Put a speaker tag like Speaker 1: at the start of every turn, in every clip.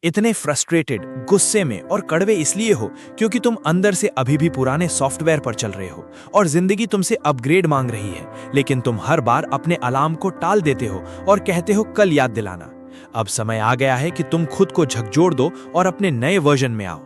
Speaker 1: इतने फ्रस्ट्रेटेड, गुस्से में और कड़वे इसलिए हो क्योंकि तुम अंदर से अभी भी पुराने सॉफ्टवेयर पर चल रहे हो और जिंदगी तुमसे अपग्रेड मांग रही है, लेकिन तुम हर बार अपने अलार्म को टाल देते हो और कहते हो कल याद दिलाना। अब समय आ गया है कि तुम खुद को झकझोर दो और अपने नए वर्जन में आओ।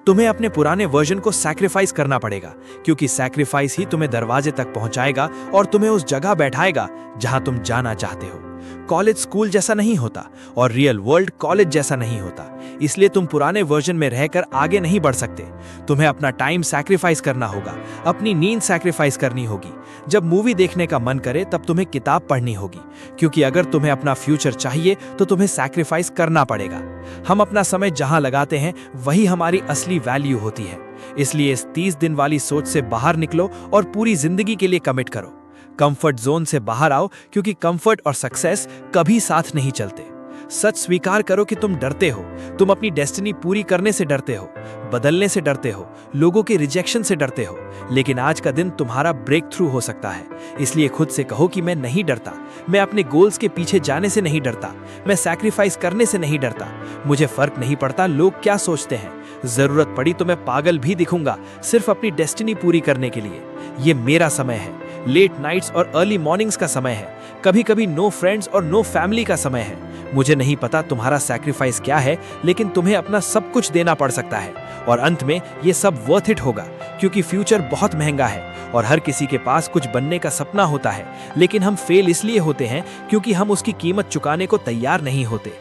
Speaker 1: तुम्हें अपने पुराने वर्जन को सैक्रिफाइस करना पड़ेगा, क्योंकि सैक्रिफाइस ही तुम्हें दरवाजे तक पहुंचाएगा और तुम्हें उस जगह बैठाएगा जहां तुम जाना चाहते हो। कॉलेज स्कूल जैसा नहीं होता और रियल वर्ल्ड कॉलेज जैसा नहीं होता, इसलिए तुम पुराने वर्जन में रहकर आगे नहीं बढ़ सकते। तुम्हें अपना टाइम सैक्रिफाइस करना होगा, अपनी नींद सैक्रिफाइस करनी होगी। जब मूवी देखने का मन करे तब तुम्हें किताब पढ़नी होगी, क्योंकि अगर तुम्हें अपना फ्यूचर चाहिए तो तुम्हें सैक्रिफाइस करना पड़ेगा। हम अपना समय जहां लगाते हैं वही हमारी असली वैल्यू होती है। इसलिए इस 30 दिन वाली सोच से बाहर निकलो और पूरी जिंदगी के लिए कमिट करो। कंफर्ट जोन से बाहर आओ, क्योंकि कंफर्ट और सक्सेस कभी साथ नहीं चलते। सच स्वीकार करो कि तुम डरते हो। तुम अपनी डेस्टिनी पूरी करने से डरते हो, बदलने से डरते हो, लोगों के रिजेक्शन से डरते हो। लेकिन आज का दिन तुम्हारा ब्रेक थ्रू हो सकता है। इसलिए खुद से कहो कि मैं नहीं डरता, मैं अपने गोल्स के पीछे जाने से नहीं डरता, मैं सैक्रिफाइस करने से नहीं डरता। मुझे फर्क नहीं पड़ता लोग क्या सोचते हैं। जरूरत पड़ी तो मैं पागल भी दिखूंगा, सिर्फ अपनी डेस्टिनी पूरी करने के लिए। ये मेरा समय है। लेट नाइट्स और अर्ली मॉर्निंग्स का समय है। कभी कभी नो फ्रेंड्स और नो फैमिली का समय है। मुझे नहीं पता तुम्हारा सैक्रिफाइस क्या है, लेकिन तुम्हें अपना सब कुछ देना पड़ सकता है। और अंत में ये सब वर्थ इट होगा, क्योंकि फ्यूचर बहुत महंगा है और हर किसी के पास कुछ बनने का सपना होता है, लेकिन हम फेल इसलिए होते हैं क्योंकि हम उसकी कीमत चुकाने को तैयार नहीं होते।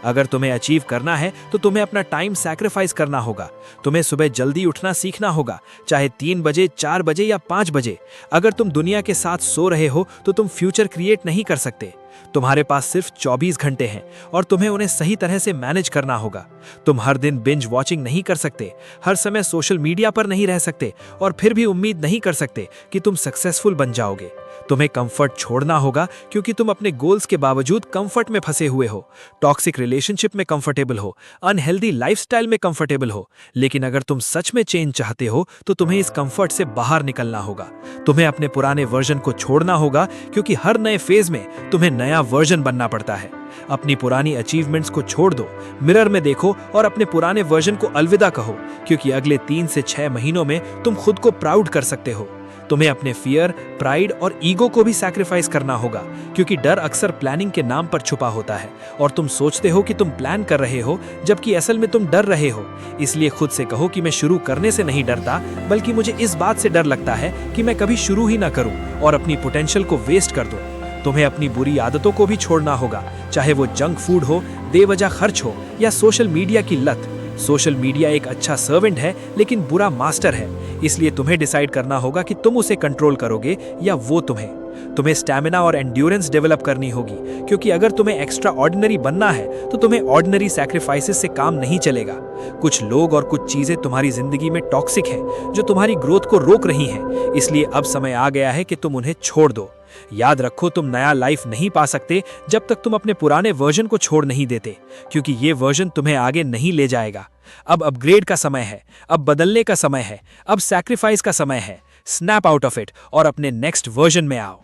Speaker 1: अगर तुम्हें अचीव करना है तो तुम्हें अपना टाइम सैक्रिफाइस करना होगा। तुम्हें सुबह जल्दी उठना सीखना होगा, चाहे 3 बजे, 4 बजे या 5 बजे। अगर तुम दुनिया के साथ सो रहे हो तो तुम फ्यूचर क्रिएट नहीं कर सकते। तुम्हारे पास सिर्फ 24 घंटे हैं और तुम्हें उन्हें सही तरह से मैनेज करना होगा। तुम हर दिन बिंज वॉचिंग नहीं कर सकते, हर समय सोशल मीडिया पर नहीं रह सकते और फिर भी उम्मीद नहीं कर सकते कि तुम सक्सेसफुल बन जाओगे। तुम्हें कंफर्ट छोड़ना होगा, क्योंकि तुम अपने गोल्स के बावजूद कंफर्ट में फंसे हुए हो। टॉक्सिक रिलेशनशिप में कंफर्टेबल हो, अनहेल्दी लाइफस्टाइल में कंफर्टेबल हो। लेकिन अगर तुम सच में चेंज चाहते हो तो तुम्हें इस कंफर्ट से बाहर निकलना होगा। तुम्हें अपने पुराने वर्जन को छोड़ना होगा, क्योंकि हर नए फेज में तुम्हें नया वर्जन बनना पड़ता है। अपनी पुरानी अचीवमेंट्स को छोड़ दो, मिरर में देखो और अपने पुराने वर्जन को अलविदा कहो, क्योंकि अगले 3 से 6 महीनों में तुम खुद को प्राउड कर सकते हो। तुम्हें अपने फियर, प्राइड और ईगो को भी सैक्रिफाइस करना होगा, क्योंकि डर अक्सर प्लानिंग के नाम पर छुपा होता है और तुम सोचते हो कि तुम प्लान कर रहे हो, जबकि असल में तुम डर रहे हो। इसलिए खुद से कहो कि मैं शुरू करने से नहीं डरता, बल्कि मुझे इस बात से डर लगता है कि मैं कभी शुरू ही ना करूं और अपनी पोटेंशियल को वेस्ट कर दूं। तुम्हें अपनी बुरी आदतों को भी छोड़ना होगा, चाहे वो जंक फूड हो, बेवजह खर्च हो या सोशल मीडिया की लत। सोशल मीडिया एक अच्छा सर्वेंट है, लेकिन बुरा मास्टर है। इसलिए तुम्हें डिसाइड करना होगा कि तुम उसे कंट्रोल करोगे या वो तुम्हें स्टैमिना और एंड्योरेंस डेवलप करनी होगी, क्योंकि अगर तुम्हें एक्स्ट्रा ऑर्डिनरी बनना है तो तुम्हें ऑर्डिनरी सैक्रिफाइसेस से काम नहीं चलेगा। कुछ लोग और कुछ चीजें तुम्हारी जिंदगी में टॉक्सिक हैं, जो तुम्हारी ग्रोथ को रोक रही हैं। इसलिए अब समय आ गया है कि तुम उन्हें छोड़ दो। याद रखो, तुम नया लाइफ नहीं पा सकते जब तक तुम अपने पुराने वर्जन को छोड़ नहीं देते, क्योंकि ये वर्जन तुम्हें आगे नहीं ले जाएगा। अब अपग्रेड का समय है, अब बदलने का समय है, अब सैक्रिफाइस का समय है। स्नैप आउट ऑफ इट और अपने नेक्स्ट वर्जन में आओ।